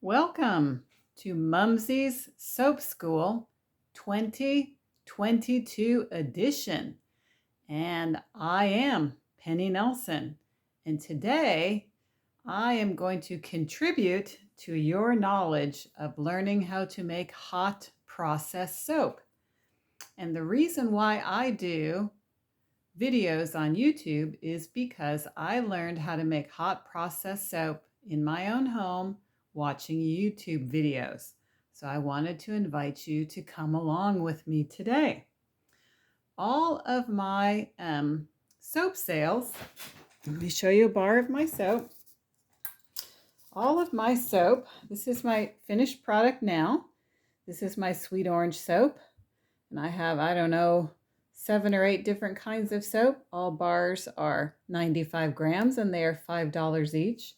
Welcome to Mumsy's Soap School 2022 edition. And I am Penny Nelson. And today I am going to contribute to your knowledge of learning how to make hot process soap. And the reason why I do videos on YouTube is because I learned how to make hot process soap in my own home watching YouTube videos. So I wanted to invite you to come along with me today. All of my soap sales, let me show you a bar of my soap. All of my soap, this is my finished product now. This is my sweet orange soap. And I have, 7 or 8 different kinds of soap. All bars are 95 grams and they are $5 each.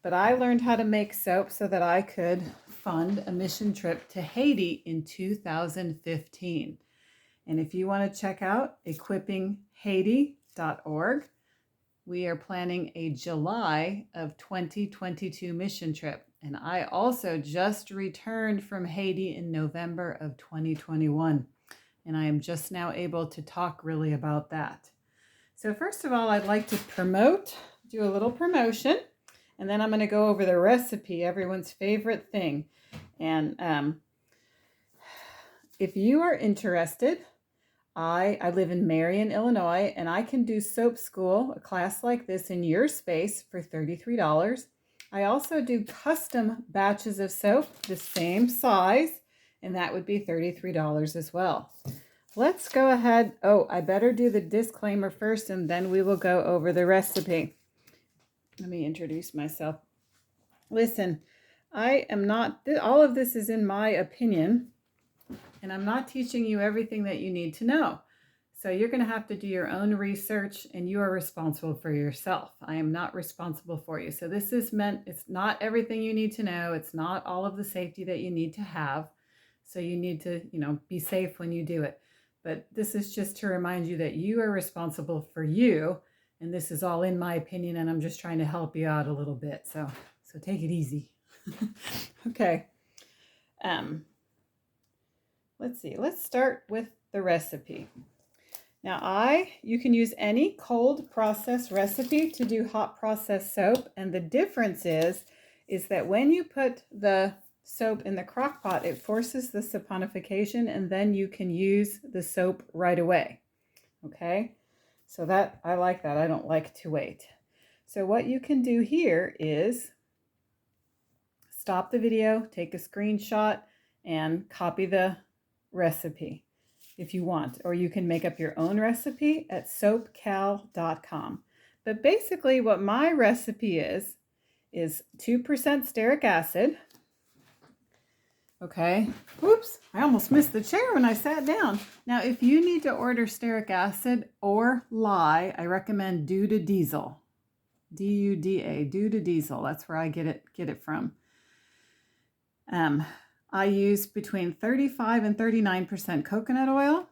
But I learned how to make soap so that I could fund a mission trip to Haiti in 2015. And if you want to check out equippinghaiti.org, we are planning a July of 2022 mission trip. And I also just returned from Haiti in November of 2021. And I am just now able to talk really about that. So first of all, I'd like to do a little promotion. And then I'm going to go over the recipe, everyone's favorite thing. And if you are interested, I live in Marion, Illinois, and I can do soap school, a class like this in your space for $33. I also do custom batches of soap, the same size, and that would be $33 as well. Let's go ahead. Oh, I better do the disclaimer first, and then we will go over the recipe. Let me introduce myself. Listen, I am not, all of this is in my opinion, and I'm not teaching you everything that you need to know. So you're going to have to do your own research, and you are responsible for yourself. I am not responsible for you. So this is meant, it's not everything you need to know. It's not all of the safety that you need to have. So you need to, be safe when you do it. But this is just to remind you that you are responsible for you. And this is all in my opinion, and I'm just trying to help you out a little bit. So take it easy. Okay. Let's see. Let's start with the recipe. Now you can use any cold process recipe to do hot process soap. And the difference is that when you put the soap in the crock pot, it forces the saponification, and then you can use the soap right away. Okay, so that I like that. I don't like to wait. So what you can do here is stop the video, take a screenshot, and copy the recipe if you want, or you can make up your own recipe at soapcal.com. But basically what my recipe is 2% stearic acid. Okay, whoops, I almost missed the chair when I sat down. Now, if you need to order stearic acid or lye, I recommend Duda Diesel. D-U-D-A, Duda Diesel. That's where I get it from. I use between 35 and 39% coconut oil,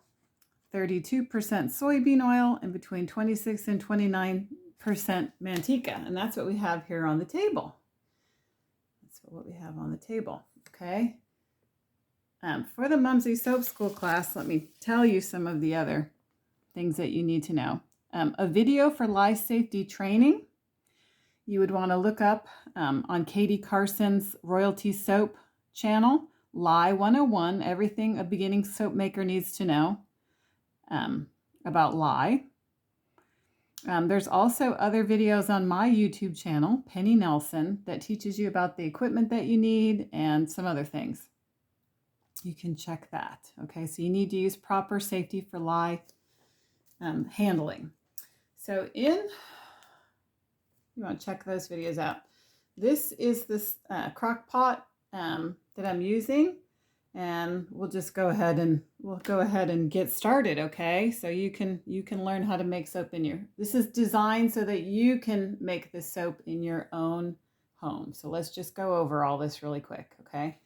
32% soybean oil, and between 26 and 29% manteca. And that's what we have here on the table. That's what we have on the table, okay? For the Mumsy Soap School class, let me tell you some of the other things that you need to know. A video for lye safety training. You would want to look up on Katie Carson's Royalty Soap channel, Lye 101, everything a beginning soap maker needs to know about lye. There's also other videos on my YouTube channel, Penny Nelson, that teaches you about the equipment that you need and some other things. You can check that. Okay, so you need to use proper safety for lye handling. So you want to check those videos out. This is this crock pot that I'm using, and we'll go ahead and get started. Okay, so you can learn how to make soap this is designed so that you can make this soap in your own home. So let's just go over all this really quick. Okay,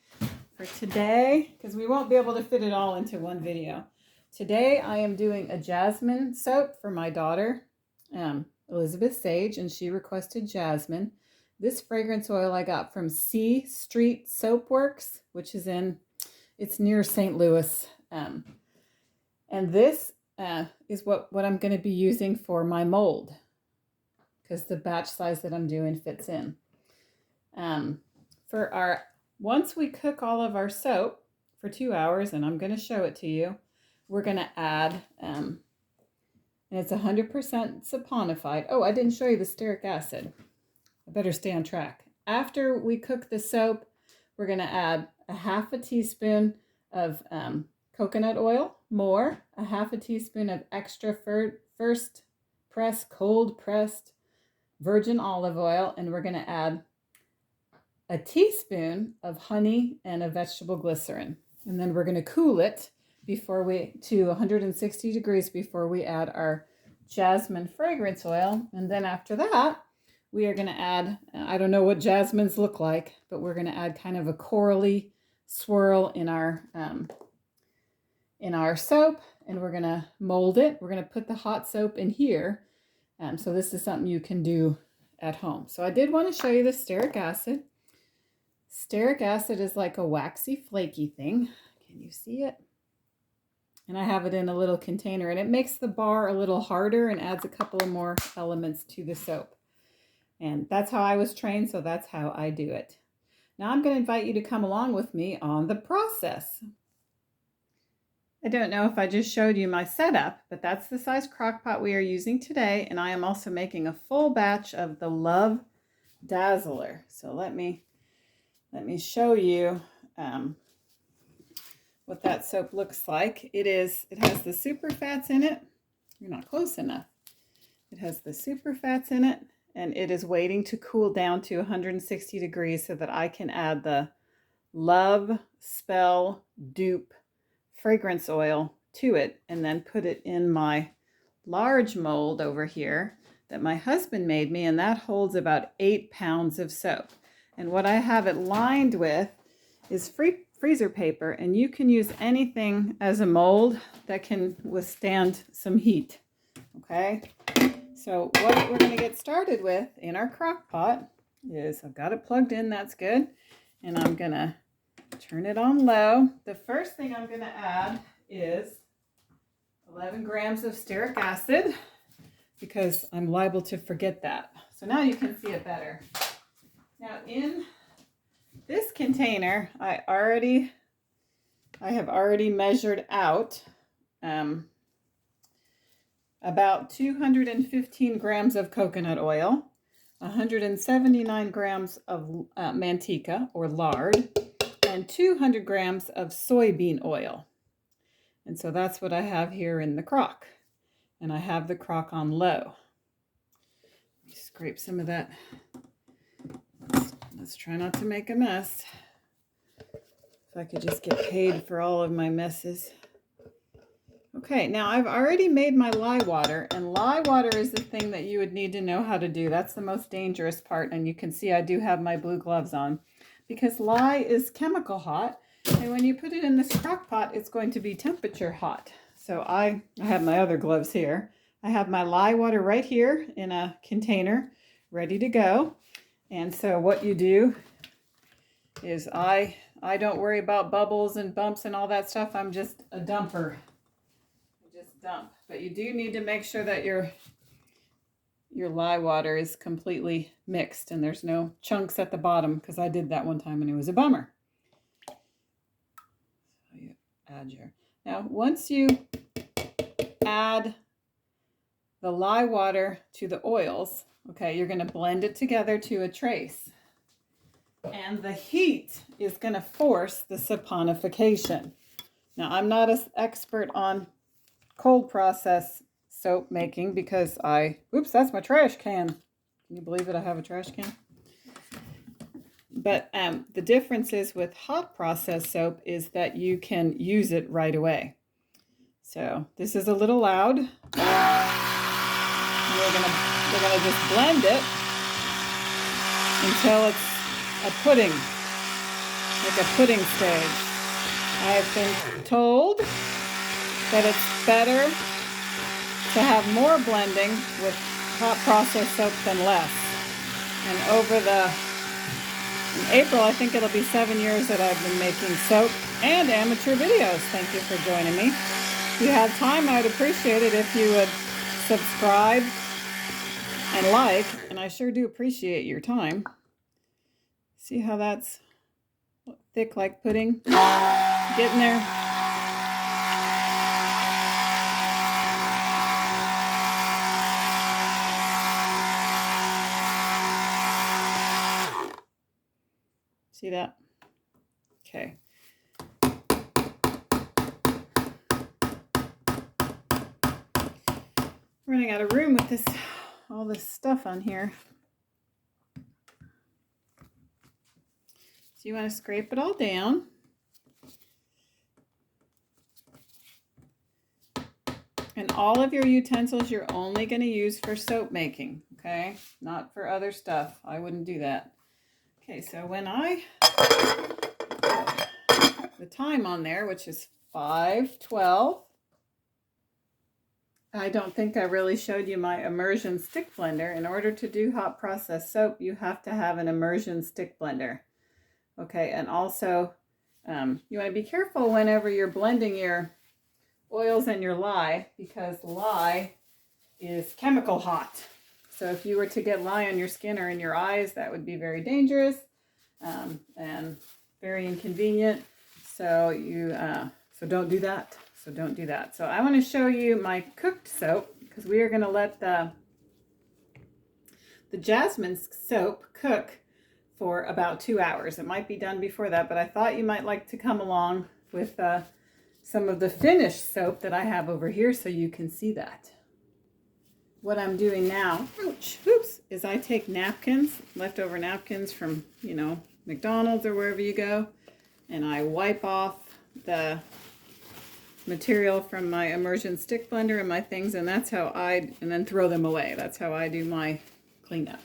for today, because we won't be able to fit it all into one video. Today I am doing a jasmine soap for my daughter, Elizabeth Sage, and she requested jasmine. This fragrance oil I got from C Street Soap Works, which is it's near St. Louis. And this is what I'm going to be using for my mold, because the batch size that I'm doing fits in. Once we cook all of our soap for 2 hours, and I'm going to show it to you, we're going to add, and it's 100% saponified. Oh, I didn't show you the stearic acid. I better stay on track. After we cook the soap, we're going to add a half a teaspoon of coconut oil, a half a teaspoon of extra first press, cold pressed virgin olive oil, and we're going to add a teaspoon of honey and a vegetable glycerin. And then we're going to cool it to 160 degrees before we add our jasmine fragrance oil. And then after that, we are going to add, I don't know what jasmines look like, but we're going to add kind of a corally swirl in our soap, and we're going to mold it. We're going to put the hot soap in here. So this is something you can do at home. So I did want to show you the stearic acid. Stearic acid is like a waxy, flaky thing. Can you see it? And I have it in a little container, and it makes the bar a little harder and adds a couple of more elements to the soap. And that's how I was trained, so that's how I do it. Now I'm going to invite you to come along with me on the process. I don't know if I just showed you my setup, but that's the size crock pot we are using today, and I am also making a full batch of the Love Dazzler. So let me show you what that soap looks like. It has the super fats in it. You're not close enough. It has the super fats in it, and it is waiting to cool down to 160 degrees so that I can add the Love Spell Dupe fragrance oil to it, and then put it in my large mold over here that my husband made me, and that holds about 8 pounds of soap. And what I have it lined with is freezer paper, and you can use anything as a mold that can withstand some heat. Okay, so what we're going to get started with in our crock pot is, I've got it plugged in, that's good, and I'm going to turn it on low. The first thing I'm going to add is 11 grams of stearic acid, because I'm liable to forget that. So now you can see it better. Now in this container, I have already measured out about 215 grams of coconut oil, 179 grams of manteca or lard, and 200 grams of soybean oil. And so that's what I have here in the crock. And I have the crock on low. Scrape some of that. Let's try not to make a mess. If I could just get paid for all of my messes. Okay, now I've already made my lye water, and lye water is the thing that you would need to know how to do. That's the most dangerous part, and you can see I do have my blue gloves on, because lye is chemical hot, and when you put it in this crock pot, it's going to be temperature hot. So I have my other gloves here. I have my lye water right here in a container ready to go. And so what you do is I don't worry about bubbles and bumps and all that stuff. I'm just a dumper. I just dump. But you do need to make sure that your lye water is completely mixed and there's no chunks at the bottom, because I did that one time and it was a bummer. So you add now once you add the lye water to the oils, okay, you're going to blend it together to a trace. And the heat is going to force the saponification. Now, I'm not an expert on cold process soap making because oops, that's my trash can. Can you believe it? I have a trash can. But the difference is with hot process soap is that you can use it right away. So this is a little loud. We're gonna just blend it until it's a pudding, like a pudding stage. I've been told that it's better to have more blending with hot process soap than less. And in April, I think it'll be 7 years that I've been making soap and amateur videos. Thank you for joining me. If you have time, I would appreciate it if you would subscribe and like, and I sure do appreciate your time. See how that's thick like pudding? Getting there. See that? Okay. Running out of room with all this stuff on here. So you want to scrape it all down. And all of your utensils you're only going to use for soap making, okay? Not for other stuff. I wouldn't do that. Okay, so when I put the time on there, which is 5:12, I don't think I really showed you my immersion stick blender. In order to do hot process soap, you have to have an immersion stick blender. Okay, and also you want to be careful whenever you're blending your oils and your lye, because lye is chemical hot. So if you were to get lye on your skin or in your eyes, that would be very dangerous and very inconvenient. So so don't do that. So don't do that. So I want to show you my cooked soap, because we are going to let the jasmine soap cook for about 2 hours. It might be done before that, but I thought you might like to come along with some of the finished soap that I have over here so you can see that. What I'm doing now, is I take napkins, leftover napkins from, McDonald's or wherever you go, and I wipe off the material from my immersion stick blender and my things, and and then throw them away. That's how I do my cleanup.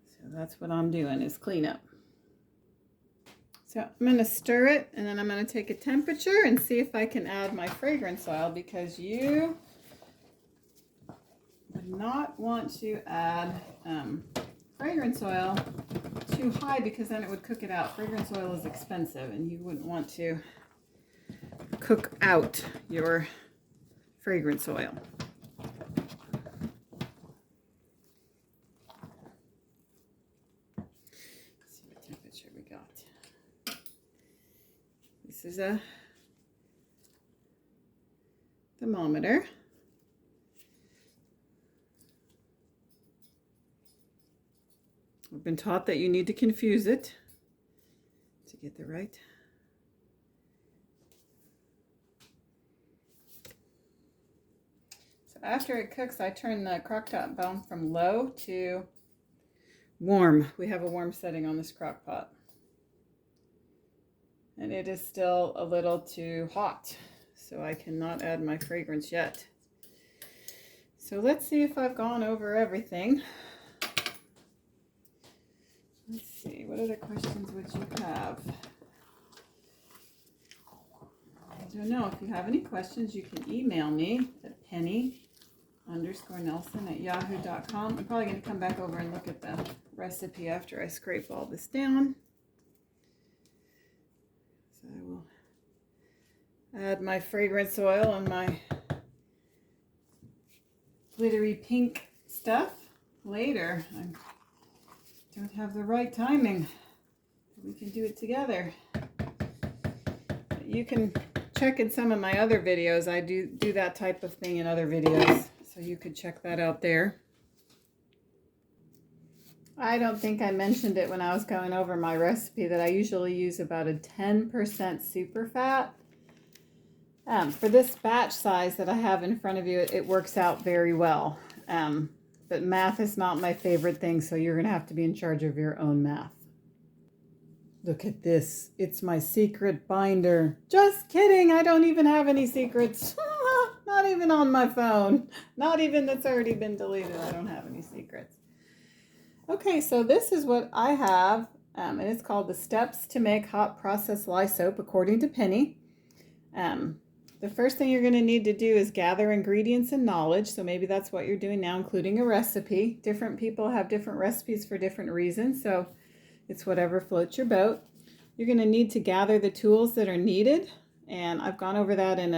So that's what I'm doing, is cleanup. So I'm going to stir it, and then I'm going to take a temperature and see if I can add my fragrance oil, because you would not want to add fragrance oil too high, because then it would cook it out. Fragrance oil is expensive, and you wouldn't want to cook out your fragrance oil. Let's see what temperature we got. This is a thermometer. I've been taught that you need to confuse it to get the right. So after it cooks, I turn the crock-pot bone from low to warm. We have a warm setting on this crock pot. And it is still a little too hot, so I cannot add my fragrance yet. So let's see if I've gone over everything. Let's see, what other questions would you have? I don't know. If you have any questions, you can email me at penny_nelson@yahoo.com. I'm probably going to come back over and look at the recipe after I scrape all this down. So I will add my fragrance oil and my glittery pink stuff later. I don't have the right timing. We can do it together. You can check in some of my other videos. I do that type of thing in other videos, so you could check that out there. I don't think I mentioned it when I was going over my recipe that I usually use about a 10% super fat. For this batch size that I have in front of you, it works out very well. But math is not my favorite thing, so you're going to have to be in charge of your own math. Look at this. It's my secret binder. Just kidding. I don't even have any secrets. Not even on my phone. Not even that's already been deleted. I don't have any secrets. Okay, so this is what I have, and it's called The Steps to Make Hot Process Lye Soap according to Penny. The first thing you're going to need to do is gather ingredients and knowledge. So maybe that's what you're doing now, including a recipe. Different people have different recipes for different reasons, so it's whatever floats your boat. You're going to need to gather the tools that are needed, and I've gone over that in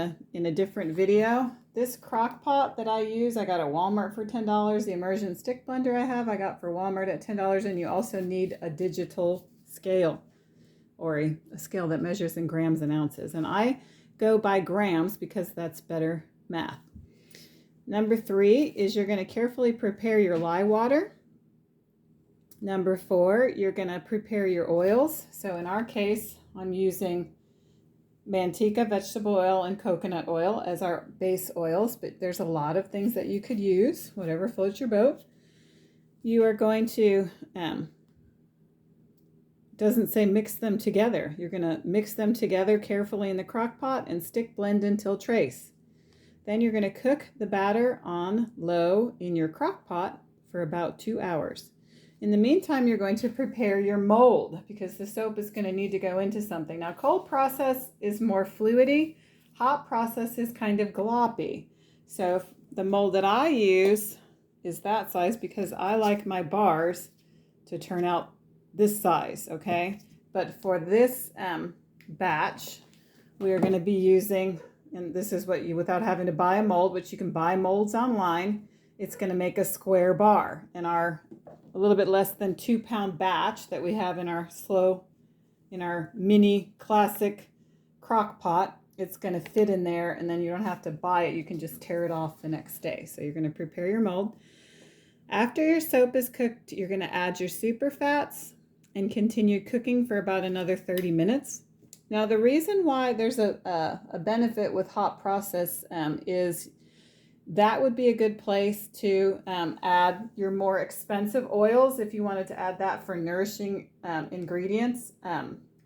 a different video. This crock pot that I use, I got at Walmart for $10. The immersion stick blender I got for Walmart at $10, and you also need a digital scale, or a scale that measures in grams and ounces. And I go by grams because that's better math. Number 3 is you're going to carefully prepare your lye water. Number 4, you're going to prepare your oils. So in our case, I'm using manteca, vegetable oil, and coconut oil as our base oils, but there's a lot of things that you could use, whatever floats your boat. You are going to, doesn't say mix them together. You're going to mix them together carefully in the crock pot and stick blend until trace. Then you're going to cook the batter on low in your crock pot for about 2 hours. In the meantime, you're going to prepare your mold because the soap is going to need to go into something. Now, cold process is more fluidy. Hot process is kind of gloppy. So the mold that I use is that size because I like my bars to turn out this size, okay? But for this batch, we are going to be using, and this is what you, without having to buy a mold, which you can buy molds online, it's going to make a square bar. And our a little bit less than 2-pound batch that we have in our mini classic crock pot, it's going to fit in there, and then you don't have to buy it. You can just tear it off the next day. So you're going to prepare your mold. After your soap is cooked, you're going to add your super fats and continue cooking for about another 30 minutes. Now, the reason why there's a benefit with hot process is that would be a good place to add your more expensive oils if you wanted to add that for nourishing ingredients.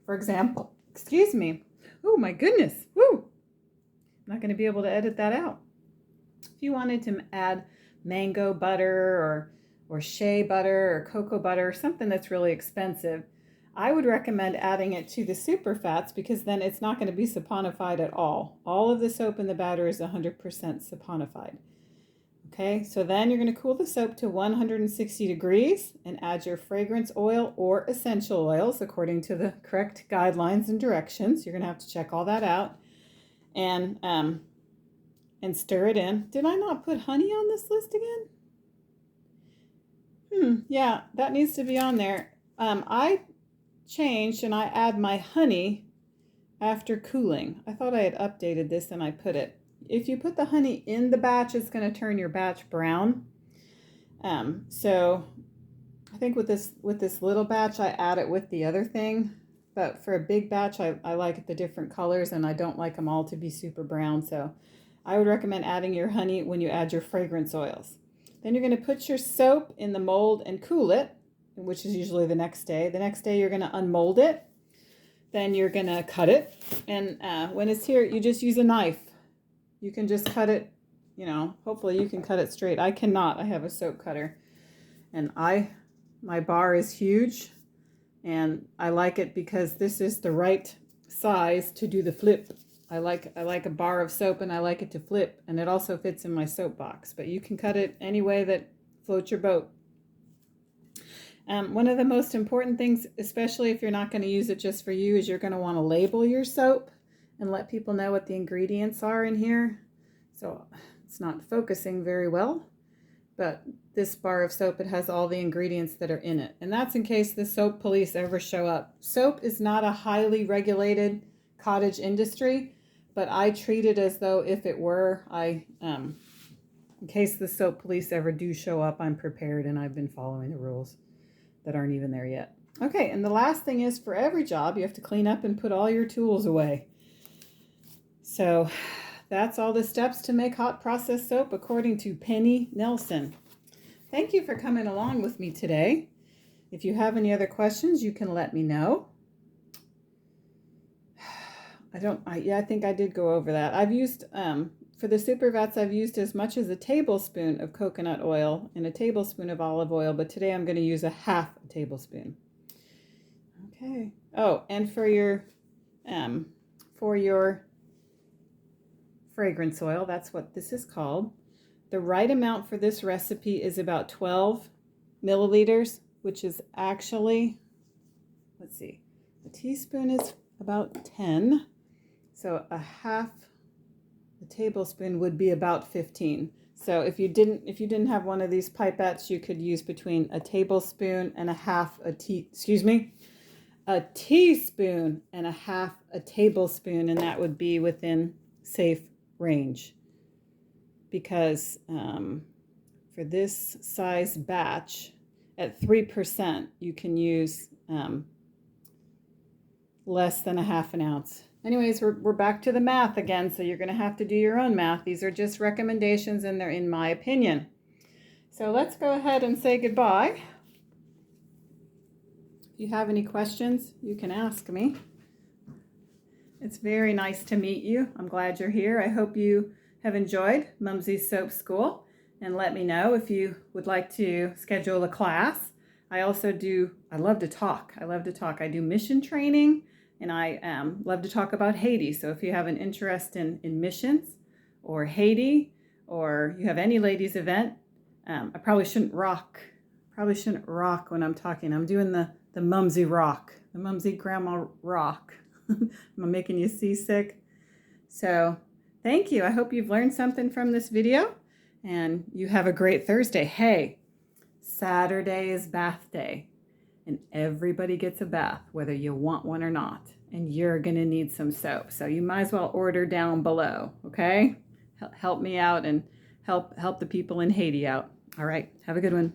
For example, excuse me. Oh my goodness. Woo! I'm not going to be able to edit that out. If you wanted to add mango butter or shea butter or cocoa butter, something that's really expensive, I would recommend adding it to the super fats because then it's not going to be saponified at all. All of the soap in the batter is 100% saponified. Okay, so then you're going to cool the soap to 160 degrees and add your fragrance oil or essential oils according to the correct guidelines and directions. You're going to have to check all that out and stir it in. Did I not put honey on this list again? Yeah, that needs to be on there. I changed and I add my honey after cooling. I thought I had updated this and I put it. If you put the honey in the batch, it's going to turn your batch brown. So I think with this little batch, I add it with the other thing. But for a big batch, I like the different colors and I don't like them all to be super brown. So I would recommend adding your honey when you add your fragrance oils. Then you're going to put your soap in the mold and cool it, which is usually the next day. The next day, you're going to unmold it. Then you're going to cut it. And when it's here, you just use a knife. You can just cut it, hopefully you can cut it straight. I cannot. I have a soap cutter. And my bar is huge. And I like it because this is the right size to do the flip. I like a bar of soap and I like it to flip. And it also fits in my soap box. But you can cut it any way that floats your boat. One of the most important things, especially if you're not going to use it just for you, is you're going to want to label your soap and let people know what the ingredients are in here. So it's not focusing very well, but this bar of soap, it has all the ingredients that are in it. And that's in case the soap police ever show up. Soap is not a highly regulated cottage industry, but I treat it as though if it were. In case the soap police ever do show up, I'm prepared and I've been following the rules that aren't even there yet. Okay, and the last thing is, for every job, you have to clean up and put all your tools away. So that's all the steps to make hot process soap according to Penny Nelson. Thank you for coming along with me today. If you have any other questions, you can let me know. I think I did go over that. I've used, for the super vats, I've used as much as a tablespoon of coconut oil and a tablespoon of olive oil, but today I'm going to use a half a tablespoon. Okay. Oh, and for your fragrance oil. That's what this is called. The right amount for this recipe is about 12 milliliters, which is actually, let's see, a teaspoon is about 10. So a tablespoon would be about 15. So if you didn't have one of these pipettes, you could use between a tablespoon and a teaspoon and a half a tablespoon, and that would be within safe range. Because for this size batch, at 3%, you can use less than a half an ounce. Anyways, we're back to the math again, so you're going to have to do your own math. These are just recommendations, and they're in my opinion. So let's go ahead and say goodbye. If you have any questions, you can ask me. It's very nice to meet you. I'm glad you're here. I hope you have enjoyed Mumsy's Soap School, and let me know if you would like to schedule a class. I love to talk. I do mission training, and I love to talk about Haiti. So if you have an interest in missions or Haiti, or you have any ladies event, I probably shouldn't rock when I'm talking. I'm doing the Mumsy rock, the Mumsy grandma rock. Am I making you seasick? So thank you. I hope you've learned something from this video, and you have a great Thursday. Hey, Saturday is bath day, and everybody gets a bath, whether you want one or not, and you're going to need some soap. So you might as well order down below, okay? Help me out and help the people in Haiti out. All right, have a good one.